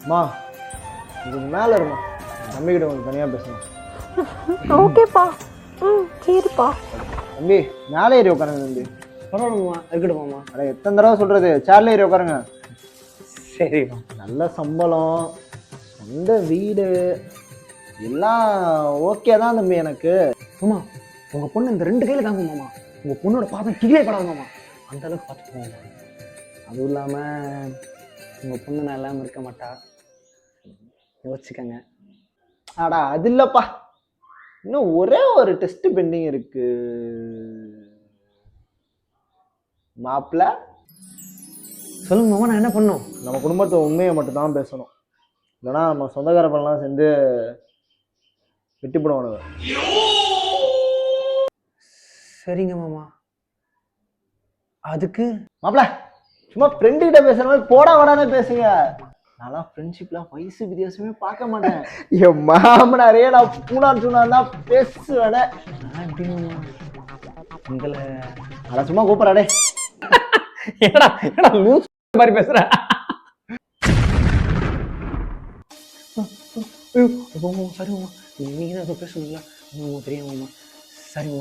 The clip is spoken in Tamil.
அம்மா இதுக்கு மேலே இருமா தம்பிக்கிட்ட கொஞ்சம் தனியாக பேசணும். ஓகேப்பா. ம் சரிப்பா. தம்பி மேலே ஏறி உட்காருங்க தம்பி. பரவாயில்லம்மா, இருக்கட்டுமாம்மா. அட எத்தனை தடவை சொல்கிறது, சேர்ல ஏறி உட்காருங்க. சரிம்மா. நல்ல சம்பளம், சொந்த வீடு எல்லாம் ஓகே தான் தம்பி எனக்கு. மாமா உங்க பொண்ணு இந்த 2 கையில தாங்க மாமா. உங்க பொண்ணோட பாதம் கீழே படாது மாமா. அந்த அளவுக்கு பார்த்துக்கோங்க. அதுவும் இல்லாம உங்க பொண்ணு நான் இல்லாம இருக்க மாட்டா, யோசிச்சுக்கங்க. ஆடா அது இல்லைப்பா, இன்னும் ஒரே ஒரு டெஸ்ட் பெண்டிங் இருக்கு மாப்பிள்ள. சொல்லுங்க மாமா, நான் என்ன பண்ணும்? நம்ம குடும்பத்தை உண்மையை மட்டும் தான் பேசணும், இல்லைனா நம்ம சொந்தக்காரப்பெல்லாம் சேர்ந்து வெட்டி போடுவானுங்க. சரிங்க மாமா. அதுக்கு மாப்பிள்ள சும்மா ஃப்ரெண்டு கிட்ட பேசுற மாதிரி போடா வாடானே பேசுங்க. நான்லாம் ஃப்ரெண்ட்ஷிப்லாம் வயசு வித்தியாசமே பார்க்க மாட்டேன். என் மாமனாரே நான் பூனான்னு சொன்னா பேசுவேனே. நான் எப்படி மாமா உங்களை அதை சும்மா கூப்பிட்றாடே. ஏடா ஏடா லூஸ் மாதிரி பேசுற. சரி மாமா, நீங்க தான் பேசணுங்களா? தெரியும் மாமா. சரி மாமா.